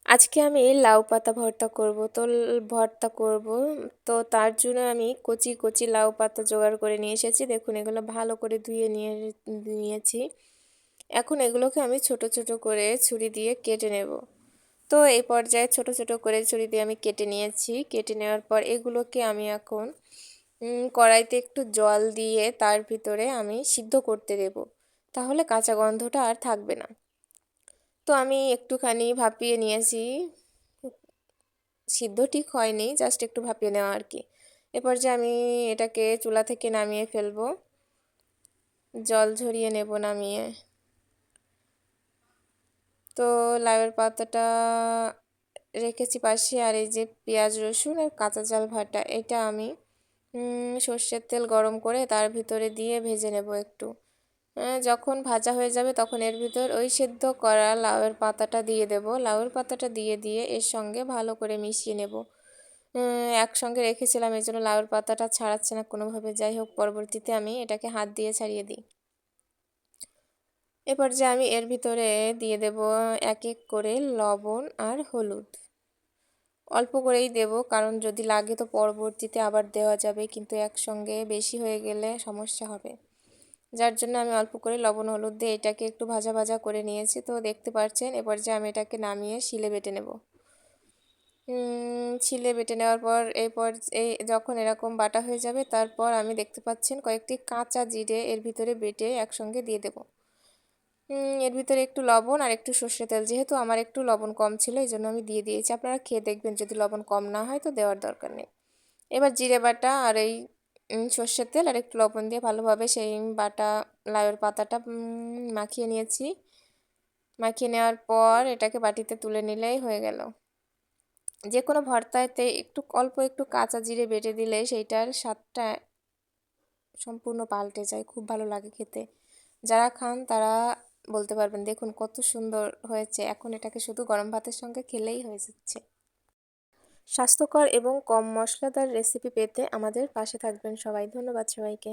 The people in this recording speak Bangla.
আজকে আমি লাউ পাতা ভর্তা করব তো তার জন্য আমি কচি কচি লাউ পাতা জোগাড় করে নিয়ে এসেছি। দেখুন এগুলো ভালো করে ধুয়ে নিয়েছি। এখন এগুলোকে আমি ছোট ছোট করে ছুরি দিয়ে কেটে নেব। তো এই পর্যায়ে ছোট ছোট করে ছুরি দিয়ে আমি কেটে নিয়েছি। কেটে নেওয়ার পর এগুলোকে আমি এখন কড়াইতে একটু জল দিয়ে তার ভিতরে আমি সিদ্ধ করতে দেব, তাহলে কাঁচা গন্ধটা আর থাকবে না। তো আমি একটুখানি ভাপিয়ে নিয়েছি, সিদ্ধ ঠিক হয়নি, জাস্ট একটু ভাপিয়ে নেওয়া আর কি। এরপর যে আমি এটাকে চুলা থেকে নামিয়ে ফেলবো, জল ঝরিয়ে নেব নামিয়ে। তো লাউয়ের পাতাটা রেখেছি পাশে, আর এই যে পেঁয়াজ রসুন আর কাঁচা ঝাল বাটা, এটা আমি সর্ষের তেল গরম করে তার ভিতরে দিয়ে ভেজে নেব একটু। যখন ভাজা হয়ে যাবে তখন এর ভিতর ওই সেদ্ধ করা লাউয়ের পাতাটা দিয়ে দেব। লাউয়ের পাতাটা দিয়ে এর সঙ্গে ভালো করে মিশিয়ে নেব। একসঙ্গে রেখেছিলাম, এই জন্য লাউয়ের পাতাটা ছাড়াচ্ছে না কোনোভাবে। যাই হোক, পরবর্তীতে আমি এটাকে হাত দিয়ে ছাড়িয়ে দিই। এরপর যে আমি এর ভিতরে দিয়ে দেব এক এক করে লবণ আর হলুদ। অল্প করেই দেব, কারণ যদি লাগে তো পরবর্তীতে আবার দেওয়া যাবে, কিন্তু একসঙ্গে বেশি হয়ে গেলে সমস্যা হবে। যার জন্য আমি অল্প করে লবণ হলুদ দিয়ে এটাকে একটু ভাজা ভাজা করে নিয়েছি। তো দেখতে পাচ্ছেন, এবার যে আমি এটাকে নামিয়ে শিলে বেটে নেব। শিলে বেটে নেওয়ার পর এই যখন এরকম বাটা হয়ে যাবে, তারপর আমি দেখতে পাচ্ছেন কয়েকটি কাঁচা জিরে এর ভিতরে বেটে একসঙ্গে দিয়ে দেব। এর ভিতরে একটু লবণ আর একটু সর্ষে তেল, যেহেতু আমার একটু লবণ কম ছিল এই জন্য আমি দিয়ে দিয়েছি। আপনারা খেয়ে দেখবেন, যদি লবণ কম না হয় তো দেওয়ার দরকার নেই। এবার জিরে বাটা আর এই সর্ষের তেল আর একটু লবণ দিয়ে ভালোভাবে সেই বাটা লাউয়ের পাতাটা মাখিয়ে নিয়েছি। মাখিয়ে নেওয়ার পর এটাকে বাটিতে তুলে নিলেই হয়ে গেল। যে কোনো ভর্তাতে অল্প একটু কাঁচা জিরে বেটে দিলে সেইটার স্বাদটা সম্পূর্ণ পাল্টে যায়, খুব ভালো লাগে খেতে। যারা খান তারা বলতে পারবেন। দেখুন কত সুন্দর হয়েছে। এখন এটাকে শুধু গরম ভাতের সঙ্গে খেলেই হয়ে যাচ্ছে। স্বাস্থ্যকর এবং কম মশলাদার রেসিপি পেতে আমাদের পাশে থাকবেন সবাই। ধন্যবাদ সবাইকে।